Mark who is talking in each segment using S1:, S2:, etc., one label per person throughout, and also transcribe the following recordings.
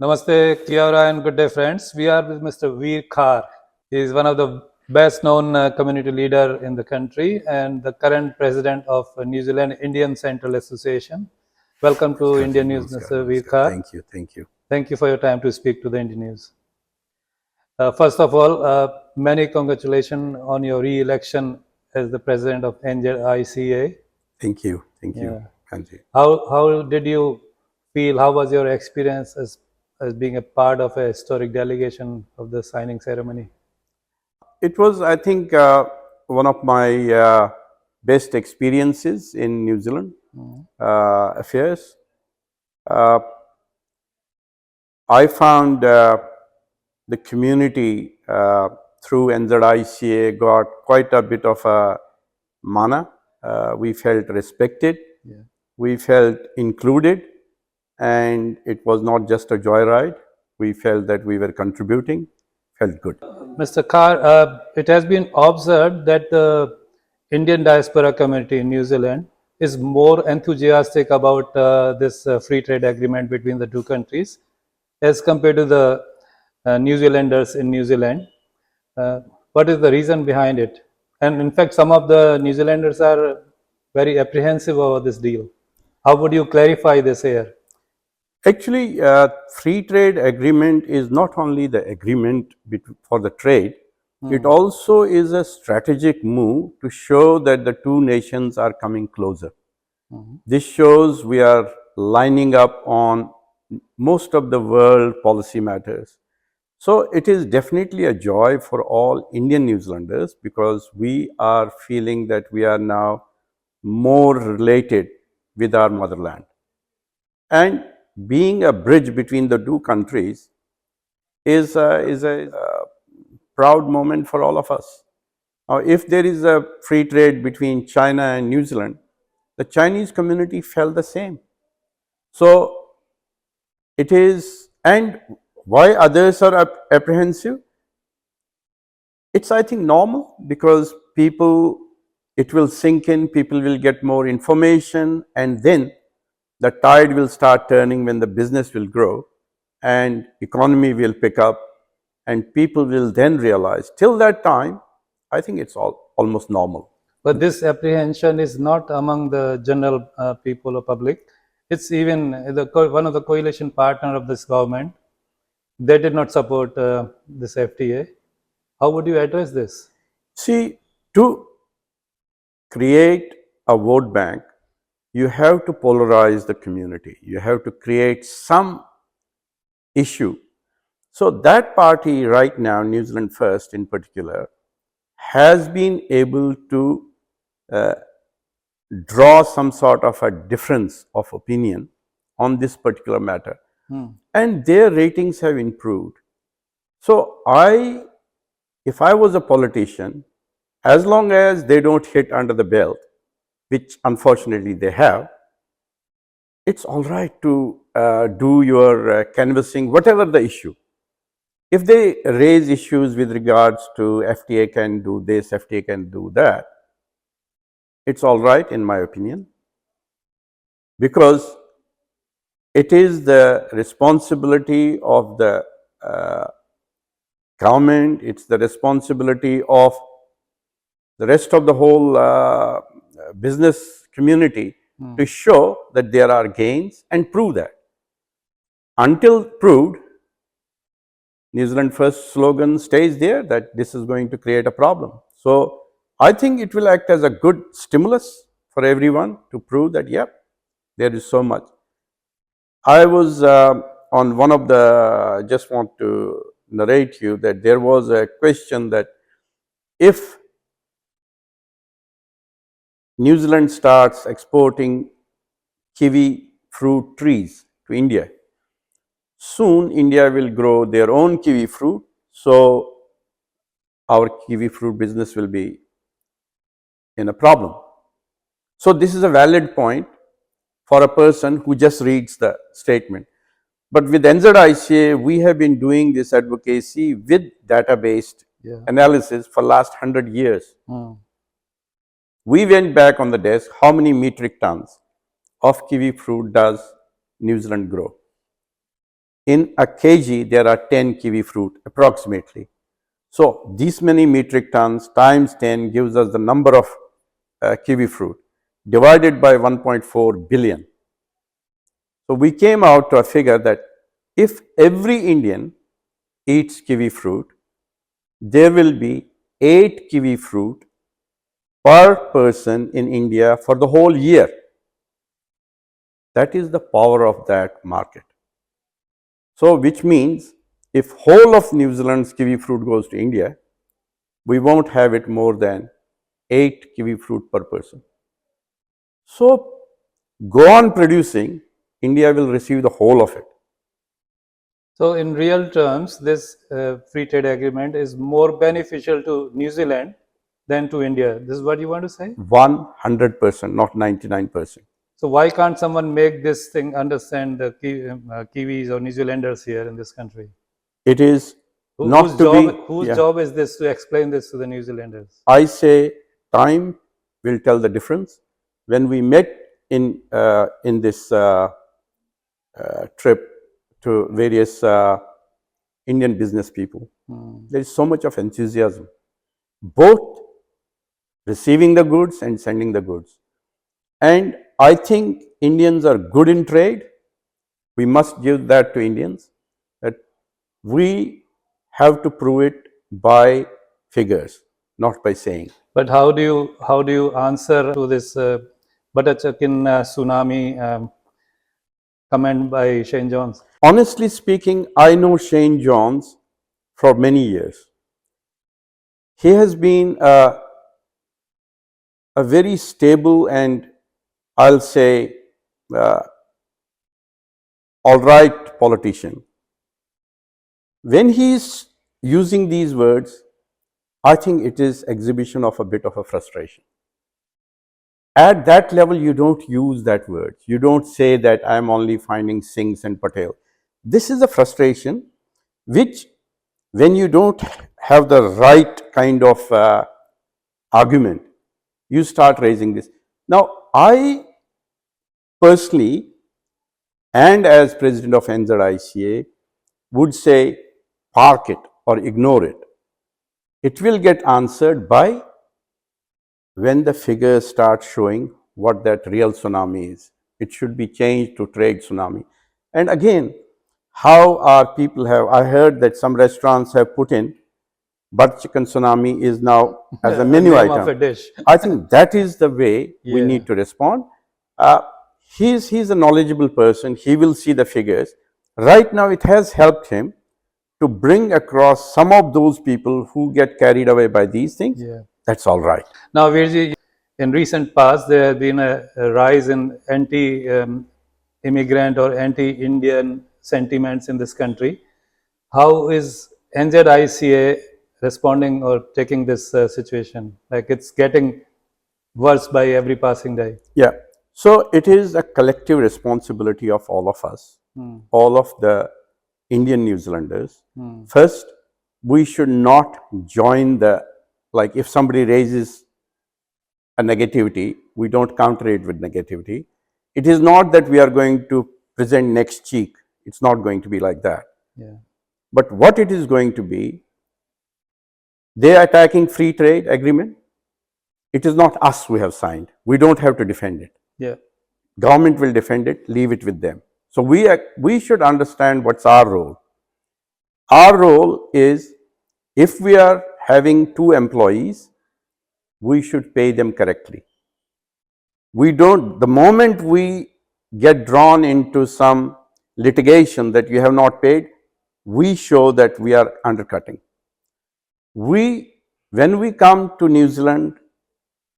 S1: Namaste, Kiara, and good day, friends. We are with Mr. Veer Khar. He is one of the best known community leader in the country and the current president of New Zealand Indian Central Association. Welcome to Indian News, Mr. Veer Khar.
S2: Thank you. Thank you.
S1: Thank you for your time to speak to the Indian News. First of all, many congratulations on your re-election as the president of NZICA.
S2: Thank you. Thank you, Kanji.
S1: How did you feel? How was your experience as being a part of a historic delegation of the signing ceremony?
S2: It was, I think, one of my best experiences in New Zealand affairs. I found the community through NZICA got quite a bit of a mana. We felt respected.
S1: Yeah.
S2: We felt included, and it was not just a joyride. We felt that we were contributing. Felt good.
S1: Mr. Khar, it has been observed that the Indian diaspora community in New Zealand is more enthusiastic about this free trade agreement between the two countries as compared to the New Zealanders in New Zealand. What is the reason behind it? And in fact, some of the New Zealanders are very apprehensive over this deal. How would you clarify this here?
S2: Actually, free trade agreement is not only the agreement for the trade, it also is a strategic move to show that the two nations are coming closer. This shows we are lining up on most of the world policy matters. So it is definitely a joy for all Indian New Zealanders because we are feeling that we are now more related with our motherland. And being a bridge between the two countries is a proud moment for all of us. Now, if there is a free trade between China and New Zealand, the Chinese community felt the same. So it is, and why others are apprehensive? It's, I think, normal because people, it will sink in, people will get more information, and then the tide will start turning when the business will grow and economy will pick up and people will then realize. Till that time, I think it's almost normal.
S1: But this apprehension is not among the general people or public. It's even one of the coalition partner of this government. They did not support this FTA. How would you address this?
S2: See, to create a vote bank, you have to polarize the community. You have to create some issue. So that party right now, New Zealand First in particular, has been able to draw some sort of a difference of opinion on this particular matter. And their ratings have improved. So if I was a politician, as long as they don't hit under the belt, which unfortunately they have, it's all right to do your canvassing, whatever the issue. If they raise issues with regards to FTA can do this, FTA can do that, it's all right in my opinion, because it is the responsibility of the government, it's the responsibility of the rest of the whole business community to show that there are gains and prove that. Until proved, New Zealand First slogan stays there that this is going to create a problem. So I think it will act as a good stimulus for everyone to prove that, yep, there is so much. I was on one of the, just want to narrate you that there was a question that if New Zealand starts exporting kiwi fruit trees to India, soon India will grow their own kiwi fruit, so our kiwi fruit business will be in a problem. So this is a valid point for a person who just reads the statement. But with NZICA, we have been doing this advocacy with data-based analysis for last 100 years. We went back on the desk, how many metric tons of kiwi fruit does New Zealand grow? In a kg, there are 10 kiwi fruit approximately. So these many metric tons times 10 gives us the number of kiwi fruit divided by 1.4 billion. So we came out to a figure that if every Indian eats kiwi fruit, there will be 8 kiwi fruit per person in India for the whole year. That is the power of that market. So which means if whole of New Zealand's kiwi fruit goes to India, we won't have it more than 8 kiwi fruit per person. So go on producing, India will receive the whole of it.
S1: So in real terms, this free trade agreement is more beneficial to New Zealand than to India. This is what you want to say?
S2: 100%, not 99%.
S1: So why can't someone make this thing understand the Kiwis or New Zealanders here in this country?
S2: It is not to be.
S1: Whose job is this to explain this to the New Zealanders?
S2: I say time will tell the difference. When we met in this trip to various Indian business people, there is so much of enthusiasm, both receiving the goods and sending the goods. And I think Indians are good in trade. We must give that to Indians, that we have to prove it by figures, not by saying.
S1: But how do you answer to this butter chicken tsunami comment by Shane Jones?
S2: Honestly speaking, I know Shane Jones for many years. He has been a very stable and, I'll say, all right politician. When he is using these words, I think it is exhibition of a bit of a frustration. At that level, you don't use that word. You don't say that I am only finding Singhs and Patel. This is a frustration which, when you don't have the right kind of argument, you start raising this. Now, I personally, and as president of NZICA, would say park it or ignore it. It will get answered by when the figures start showing what that real tsunami is. It should be changed to trade tsunami. And again, how our people have, I heard that some restaurants have put in butter chicken tsunami is now as a menu
S1: name
S2: item.
S1: of a dish.
S2: I think that is the way we need to respond. He's a knowledgeable person. He will see the figures. Right now, it has helped him to bring across some of those people who get carried away by these things. That's all right.
S1: Now, Veerji, in recent past, there has been a rise in anti-immigrant or anti-Indian sentiments in this country. How is NZICA responding or taking this situation? Like it's getting worse by every passing day.
S2: Yeah. So it is a collective responsibility of all of us, all of the Indian New Zealanders. First, we should not join the, like if somebody raises a negativity, we don't counter it with negativity. It is not that we are going to present next cheek. It's not going to be like that. But what it is going to be, they are attacking free trade agreement. It is not us who have signed. We don't have to defend it. Government will defend it, leave it with them. So we should understand what's our role. Our role is, if we are having 2 employees, we should pay them correctly. We don't, the moment we get drawn into some litigation that you have not paid, we show that we are undercutting. When we come to New Zealand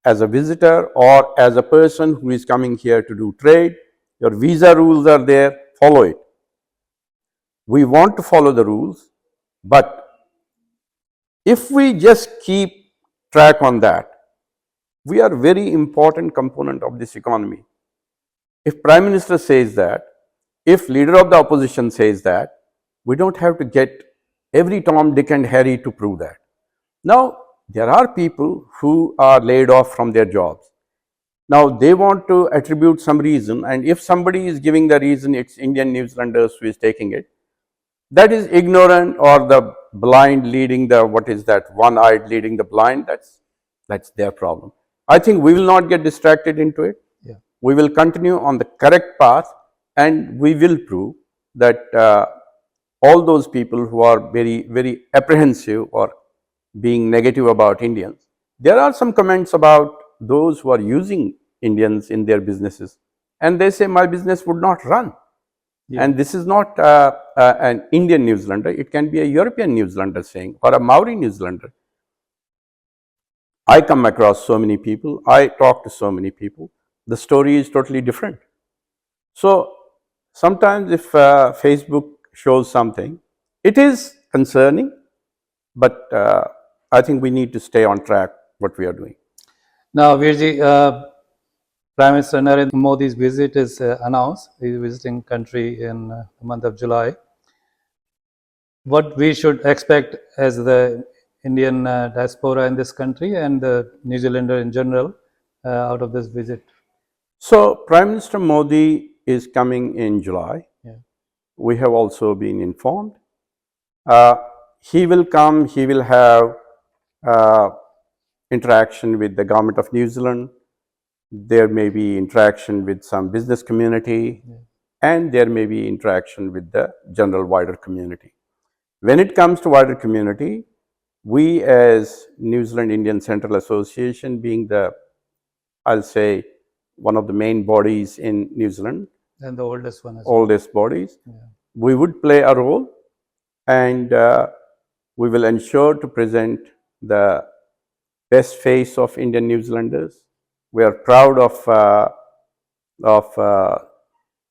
S2: as a visitor or as a person who is coming here to do trade, your visa rules are there, follow it. We want to follow the rules, but if we just keep track on that, we are a very important component of this economy. If Prime Minister says that, if leader of the opposition says that, we don't have to get every Tom, Dick and Harry to prove that. Now, there are people who are laid off from their jobs. Now, they want to attribute some reason, and if somebody is giving the reason, it's Indian New Zealanders who is taking it. That is ignorant, or the blind leading the, what is that, one-eyed leading the blind. That's their problem. I think we will not get distracted into it.
S1: Yeah.
S2: We will continue on the correct path, and we will prove that all those people who are very apprehensive or being negative about Indians, there are some comments about those who are using Indians in their businesses, and they say my business would not run.
S1: Yeah.
S2: And this is not an Indian New Zealander, it can be a European New Zealander saying, or a Maori New Zealander. I come across so many people, I talk to so many people, the story is totally different. So sometimes if Facebook shows something, it is concerning, but I think we need to stay on track what we are doing.
S1: Now, Veerji, Prime Minister Narendra Modi's visit is announced. He is visiting country in the month of July. What we should expect as the Indian diaspora in this country and the New Zealander in general out of this visit?
S2: So Prime Minister Modi is coming in July.
S1: Yeah.
S2: We have also been informed. He will come, he will have interaction with the government of New Zealand. There may be interaction with some business community, and there may be interaction with the general wider community. When it comes to wider community, we as New Zealand Indian Central Association, being the, I'll say, one of the main bodies in New Zealand,
S1: And the oldest one as well.
S2: oldest bodies, we would play a role, and we will ensure to present the best face of Indian New Zealanders. We are proud of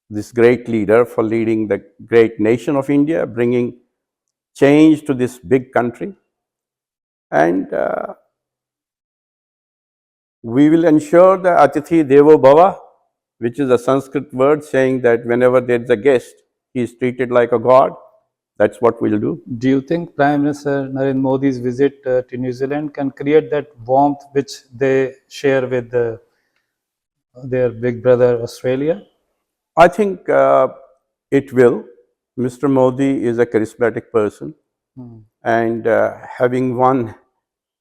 S2: this great leader for leading the great nation of India, bringing change to this big country. And we will ensure the Atithi Devo Bhava, which is a Sanskrit word saying that whenever there is a guest, he is treated like a god. That's what we'll do.
S1: Do you think Prime Minister Narendra Modi's visit to New Zealand can create that warmth which they share with their big brother Australia?
S2: I think it will. Mr. Modi is a charismatic person, and having won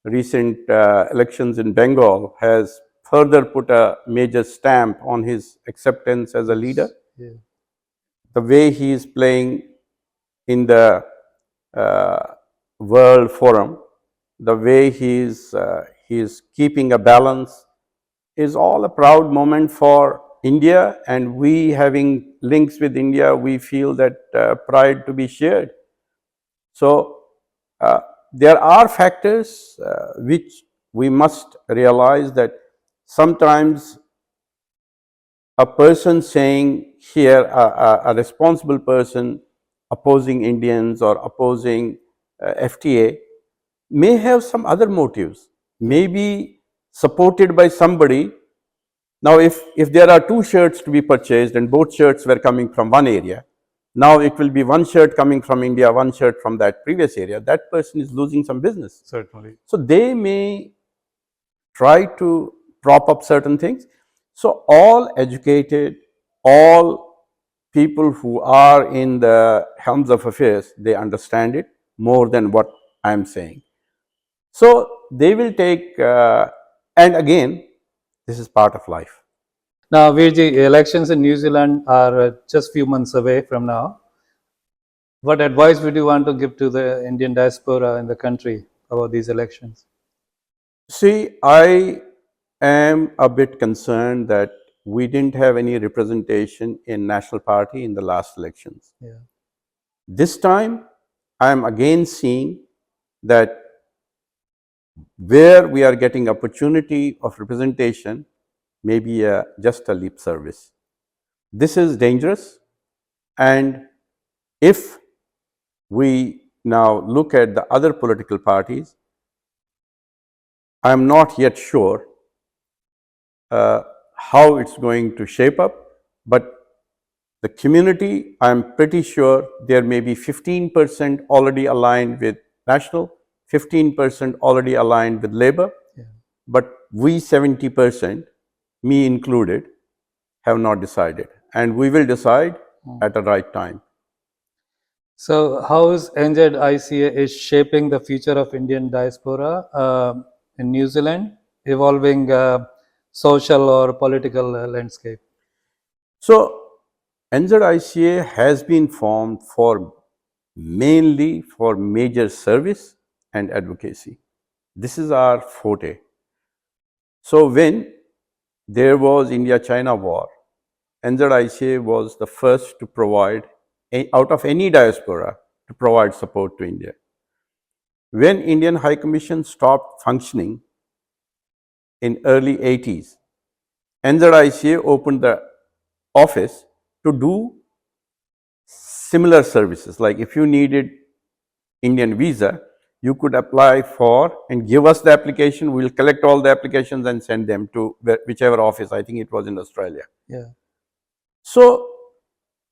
S2: recent elections in Bengal has further put a major stamp on his acceptance as a leader.
S1: Yeah.
S2: The way he is playing in the World Forum, the way he is keeping a balance, is all a proud moment for India, and we, having links with India, we feel that pride to be shared. So there are factors which we must realize, that sometimes a person saying here, a responsible person opposing Indians or opposing FTA may have some other motives, may be supported by somebody. Now, if there are two shirts to be purchased and both shirts were coming from one area, now it will be one shirt coming from India, one shirt from that previous area. That person is losing some business.
S1: Certainly.
S2: So they may try to prop up certain things. So all educated, all people who are in the helms of affairs, they understand it more than what I am saying. So they will take, and again, this is part of life.
S1: Now, Veerji, elections in New Zealand are just few months away from now. What advice would you want to give to the Indian diaspora in the country about these elections?
S2: See, I am a bit concerned that we didn't have any representation in National Party in the last elections.
S1: Yeah.
S2: This time, I am again seeing that where we are getting opportunity of representation may be just a lip service. This is dangerous, and if we now look at the other political parties, I am not yet sure how it's going to shape up, but the community, I am pretty sure there may be 15% already aligned with National, 15% already aligned with Labour, but we 70%, me included, have not decided, and we will decide at the right time.
S1: So, how is NZICA is shaping the future of Indian diaspora in New Zealand, evolving social or political landscape?
S2: So, NZICA has been formed for mainly for major service and advocacy. This is our forte. So, when there was India-China war, NZICA was the first to provide, out of any diaspora, to provide support to India. When Indian High Commission stopped functioning in early 80s, NZICA opened the office to do similar services. Like if you needed Indian visa, you could apply for and give us the application. We'll collect all the applications and send them to whichever office. I think it was in Australia.
S1: Yeah.
S2: So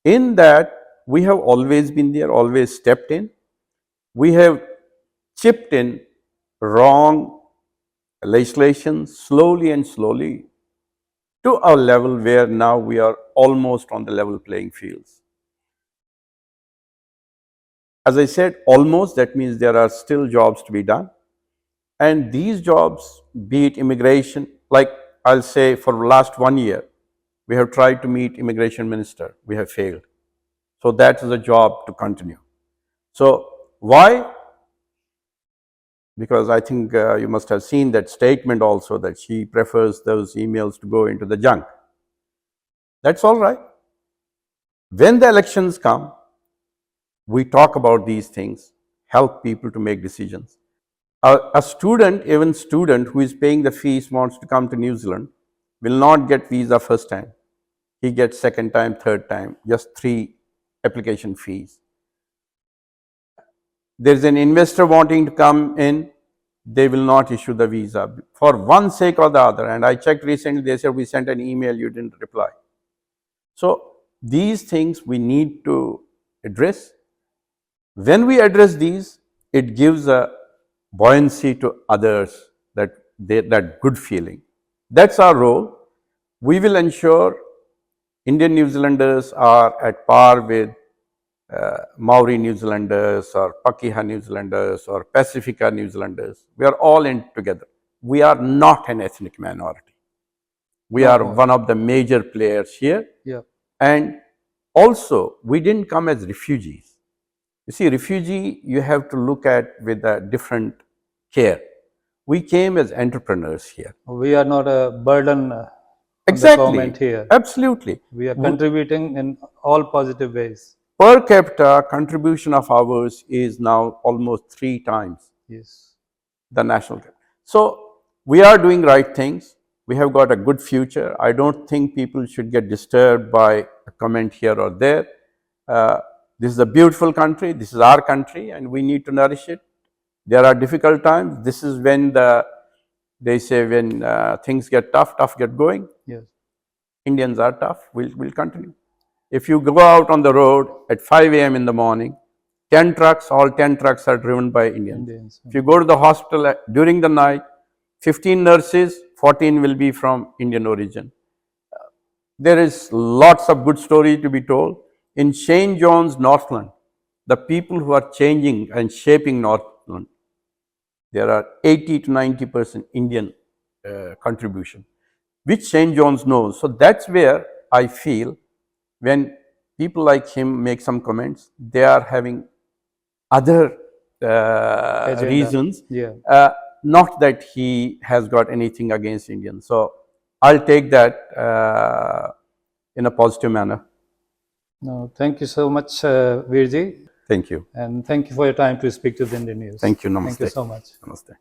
S2: in that, we have always been there, always stepped in. We have chipped in wrong legislation slowly and slowly to a level where now we are almost on the level playing fields. As I said, almost, that means there are still jobs to be done. And these jobs, be it immigration, like I'll say for the last 1 year, we have tried to meet immigration minister, we have failed. So that is a job to continue. So why? Because I think you must have seen that statement also, that she prefers those emails to go into the junk. That's all right. When the elections come, we talk about these things, help people to make decisions. A student, even student who is paying the fees, wants to come to New Zealand, will not get visa first time. He gets second time, third time, just 3 application fees. There's an investor wanting to come in, they will not issue the visa for one sake or the other. And I checked recently, they said, we sent an email, you didn't reply. So these things we need to address. When we address these, it gives a buoyancy to others, that good feeling. That's our role. We will ensure Indian New Zealanders are at par with Maori New Zealanders or Pakeha New Zealanders or Pacifica New Zealanders. We are all in together. We are not an ethnic minority. We are one of the major players here.
S1: Yeah.
S2: And also, we didn't come as refugees. You see, refugee, you have to look at with a different care. We came as entrepreneurs here.
S1: We are not a burden on
S2: Exactly.
S1: the government here.
S2: Absolutely.
S1: We are contributing in all positive ways.
S2: Per capita contribution of ours is now almost 3 times
S1: Yes.
S2: the national. So we are doing right things. We have got a good future. I don't think people should get disturbed by a comment here or there. This is a beautiful country. This is our country, and we need to nourish it. There are difficult times. This is when they say when things get tough, tough get going.
S1: Yes.
S2: Indians are tough. We'll continue. If you go out on the road at 5 a.m. in the morning, 10 trucks, all 10 trucks are driven by Indians. If you go to the hospital during the night, 15 nurses, 14 will be from Indian origin. There is lots of good story to be told. In St. John's, Northland, the people who are changing and shaping Northland, there are 80 to 90% Indian contribution, which St. John's knows. So that's where I feel when people like him make some comments, they are having other reasons, not that he has got anything against Indians. So I'll take that in a positive manner.
S1: No, thank you so much, Veerji.
S2: Thank you.
S1: And thank you for your time to speak to the Indian News.
S2: Thank you. Namaste.
S1: Thank you so much.
S2: Namaste.